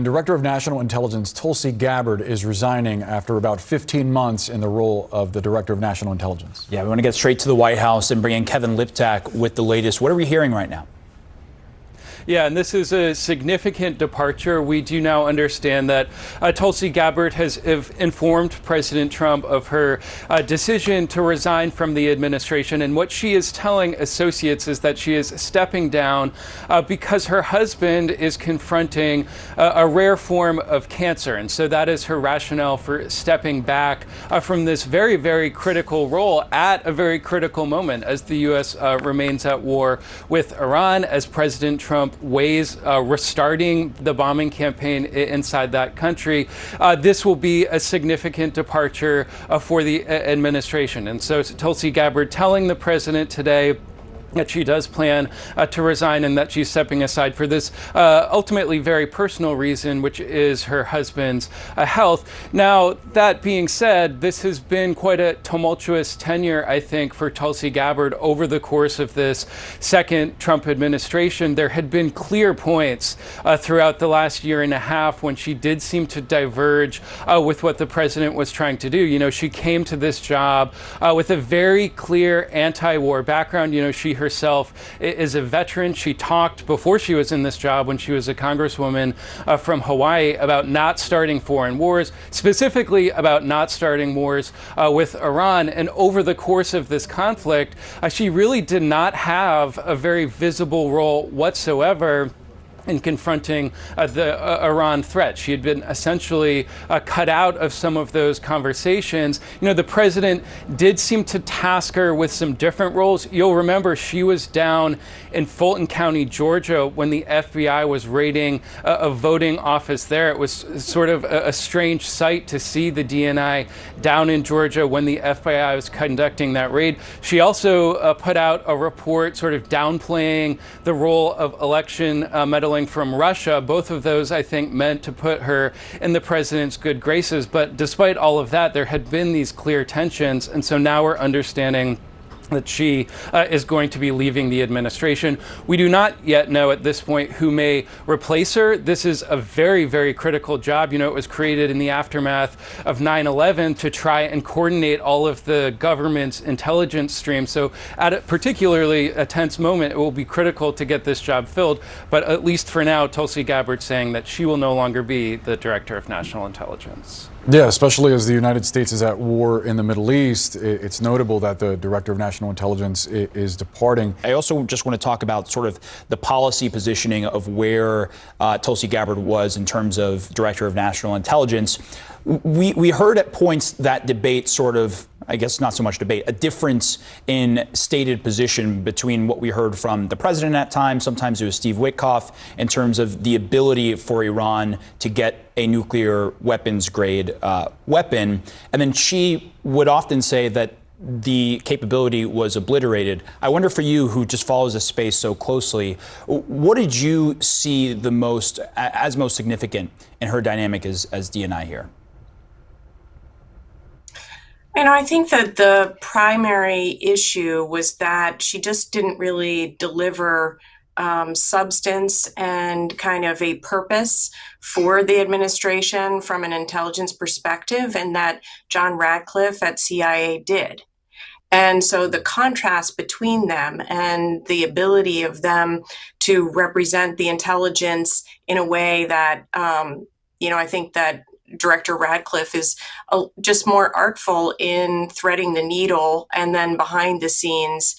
Director of National Intelligence Tulsi Gabbard is resigning after about 15 months in the role of the Director of National Intelligence. Yeah, we want to get straight to the White House and bring in Kevin Liptak with the latest. What are we hearing right now? Yeah, and this is a significant departure. We do now understand that Tulsi Gabbard has informed President Trump of her decision to resign from the administration. And what she is telling associates is that she is stepping down because her husband is confronting a rare form of cancer. And so that is her rationale for stepping back from this very, very critical role at a very critical moment as the U.S. Remains at war with Iran, as President Trump weighs restarting the bombing campaign inside that country. This will be a significant departure for the administration. And so Tulsi Gabbard telling the president today that she does plan to resign and that she's stepping aside for this ultimately very personal reason, which is her husband's health. Now, that being said, this has been quite a tumultuous tenure, I think, for Tulsi Gabbard over the course of this second Trump administration. There had been clear points throughout the last year and a half when she did seem to diverge with what the president was trying to do. You know, she came to this job with a very clear anti-war background. You know, she herself is a veteran. She talked before she was in this job when she was a congresswoman from Hawaii about not starting foreign wars, specifically about not starting wars with Iran. And over the course of this conflict, she really did not have a very visible role whatsoever in confronting the Iran threat. She had been essentially cut out of some of those conversations. You know, the president did seem to task her with some different roles. You'll remember she was down in Fulton County, Georgia, when the FBI was raiding a voting office there. It was sort of a strange sight to see the DNI down in Georgia when the FBI was conducting that raid. She also put out a report sort of downplaying the role of election meddling from Russia. Both of those, I think, meant to put her in the president's good graces. But despite all of that, there had been these clear tensions. And so now we're understanding that she is going to be leaving the administration. We do not yet know at this point who may replace her. This is a very, very critical job. You know, it was created in the aftermath of 9/11 to try and coordinate all of the government's intelligence stream. So at a particularly a tense moment, it will be critical to get this job filled. But at least for now, Tulsi Gabbard saying that she will no longer be the Director of National Intelligence. Yeah, especially as the United States is at war in the Middle East, it's notable that the Director of National Intelligence is departing. I also just want to talk about sort of the policy positioning of where Tulsi Gabbard was in terms of Director of National Intelligence. We heard at points that debate sort of, I guess not so much debate, a difference in stated position between what we heard from the president at times, sometimes it was Steve Witkoff, in terms of the ability for Iran to get a nuclear weapons grade weapon. And then she would often say that the capability was obliterated. I wonder for you, who just follows this space so closely, what did you see the most significant in her dynamic as DNI here? And I think that the primary issue was that she just didn't really deliver substance and kind of a purpose for the administration from an intelligence perspective, and that John Radcliffe at CIA did. And so the contrast between them and the ability of them to represent the intelligence in a way that, I think that Director Radcliffe is just more artful in threading the needle and then behind the scenes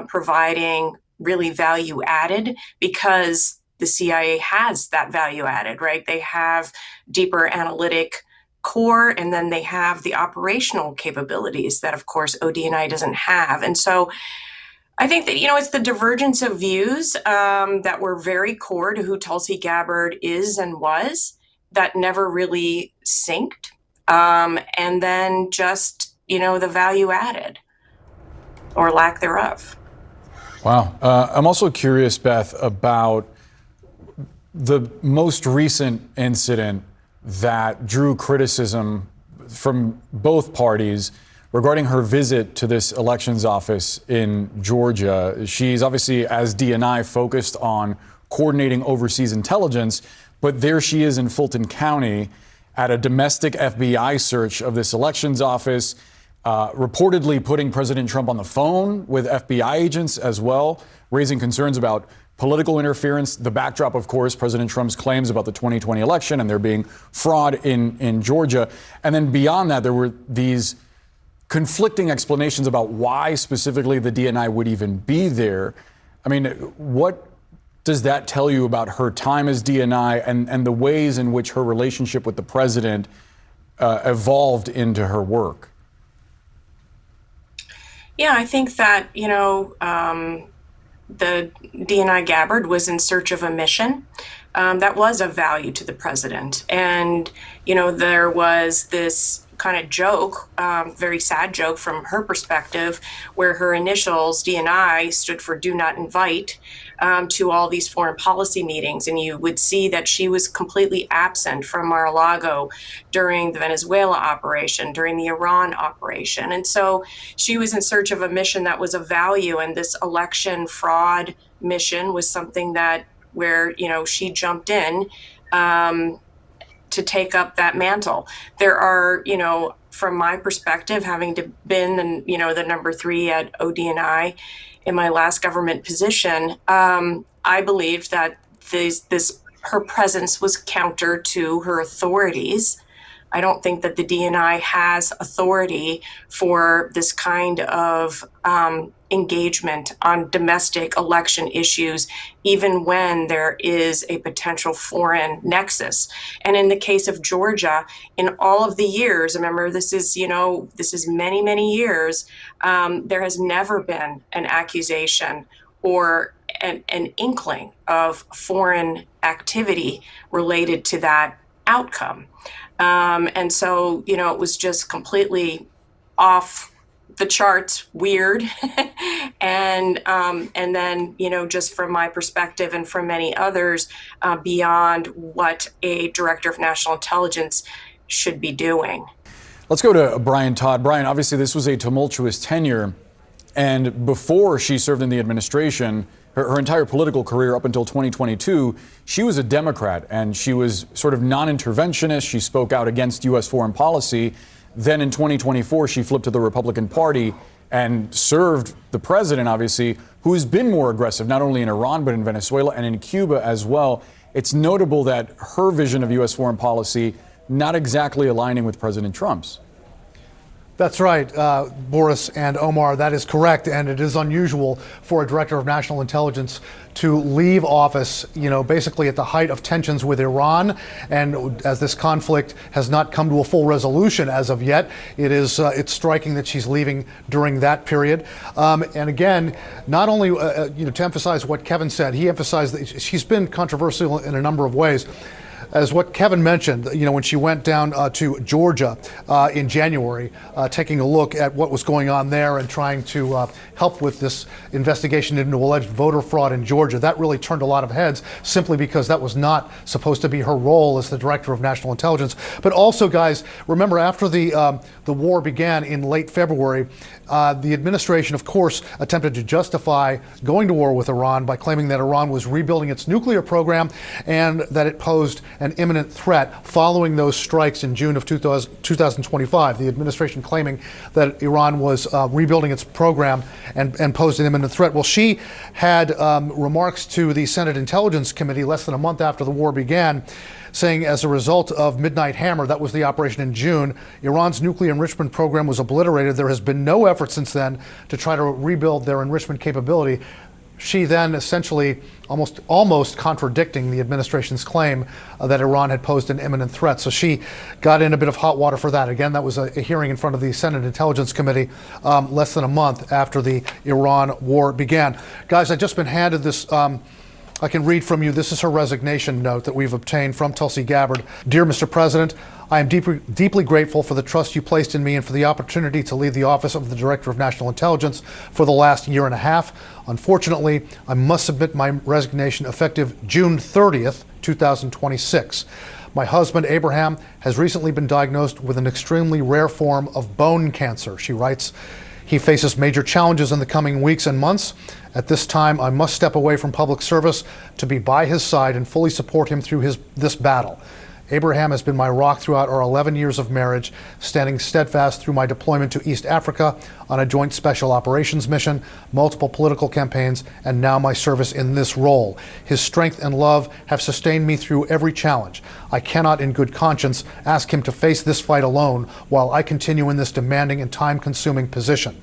providing really value added, because the CIA has that value added, right? They have deeper analytic core, and then they have the operational capabilities that, of course, ODNI doesn't have. And so I think that, it's the divergence of views that were very core to who Tulsi Gabbard is and was, that never really synced. And then just, the value added or lack thereof. Wow. I'm also curious, Beth, about the most recent incident that drew criticism from both parties regarding her visit to this elections office in Georgia. She's obviously, as DNI, focused on coordinating overseas intelligence, But there she is in Fulton County at a domestic FBI search of this elections office, reportedly putting President Trump on the phone with FBI agents as well, raising concerns about political interference. The backdrop, of course, President Trump's claims about the 2020 election and there being fraud in Georgia. And then beyond that, there were these conflicting explanations about why specifically the DNI would even be there. I mean, what does that tell you about her time as DNI and the ways in which her relationship with the president evolved into her work? Yeah, I think that, the DNI Gabbard was in search of a mission that was of value to the president. And, there was this kind of joke, very sad joke from her perspective, where her initials, DNI, stood for do not invite to all these foreign policy meetings. And you would see that she was completely absent from Mar-a-Lago during the Venezuela operation, during the Iran operation. And so she was in search of a mission that was of value. And this election fraud mission was something where she jumped in to take up that mantle. There are, from my perspective, having been the number 3 at ODNI in my last government position, I believed that her presence was counter to her authorities. I don't think that the DNI has authority for this kind of engagement on domestic election issues, even when there is a potential foreign nexus. And in the case of Georgia, in all of the years, remember, this is many, many years, there has never been an accusation or an inkling of foreign activity related to that outcome. And so, it was just completely off the charts, weird. And then, just from my perspective and from many others, beyond what a director of national intelligence should be doing. Let's go to Brian Todd. Brian, obviously this was a tumultuous tenure. And before she served in the administration, her entire political career up until 2022, she was a Democrat and she was sort of non-interventionist. She spoke out against U.S. foreign policy. Then in 2024, she flipped to the Republican Party and served the president, obviously, who has been more aggressive, not only in Iran, but in Venezuela and in Cuba as well. It's notable that her vision of U.S. foreign policy not exactly aligning with President Trump's. That's right, Boris and Omar, that is correct. And it is unusual for a director of national intelligence to leave office, basically at the height of tensions with Iran. And as this conflict has not come to a full resolution as of yet, it's striking that she's leaving during that period. And again, not only, to emphasize what Kevin said, he emphasized that she's been controversial in a number of ways. As what Kevin mentioned, when she went down to Georgia in January, taking a look at what was going on there and trying to help with this investigation into alleged voter fraud in Georgia, that really turned a lot of heads simply because that was not supposed to be her role as the director of national intelligence. But also, guys, remember after the war began in late February, the administration, of course, attempted to justify going to war with Iran by claiming that Iran was rebuilding its nuclear program and that it posed an imminent threat following those strikes in June of 2025. The administration claiming that Iran was rebuilding its program and posed an imminent threat. Well, she had remarks to the Senate Intelligence Committee less than a month after the war began, saying as a result of Midnight Hammer, that was the operation in June, Iran's nuclear enrichment program was obliterated. There has been no effort since then to try to rebuild their enrichment capability. She then essentially almost contradicting the administration's claim that Iran had posed an imminent threat. So she got in a bit of hot water for that. Again, that was a hearing in front of the Senate Intelligence Committee less than a month after the Iran war began. Guys, I've just been handed this. I can read from you. This is her resignation note that we've obtained from Tulsi Gabbard. Dear Mr. President, I am deeply grateful for the trust you placed in me and for the opportunity to lead the office of the Director of National Intelligence for the last year and a half. Unfortunately, I must submit my resignation effective June 30th, 2026. My husband, Abraham, has recently been diagnosed with an extremely rare form of bone cancer. She writes, He faces major challenges in the coming weeks and months. At this time, I must step away from public service to be by his side and fully support him through this battle. Abraham has been my rock throughout our 11 years of marriage, standing steadfast through my deployment to East Africa on a joint special operations mission, multiple political campaigns, and now my service in this role. His strength and love have sustained me through every challenge. I cannot in good conscience ask him to face this fight alone while I continue in this demanding and time-consuming position.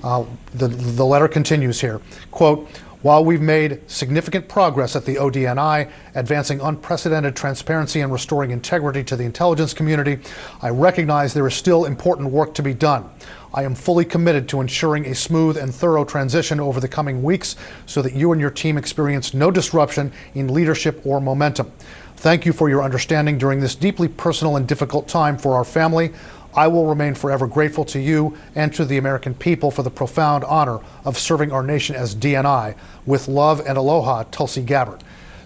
The letter continues here, quote, while we've made significant progress at the ODNI, advancing unprecedented transparency and restoring integrity to the intelligence community, I recognize there is still important work to be done. I am fully committed to ensuring a smooth and thorough transition over the coming weeks so that you and your team experience no disruption in leadership or momentum. Thank you for your understanding during this deeply personal and difficult time for our family. I will remain forever grateful to you and to the American people for the profound honor of serving our nation as DNI. With love and aloha, Tulsi Gabbard.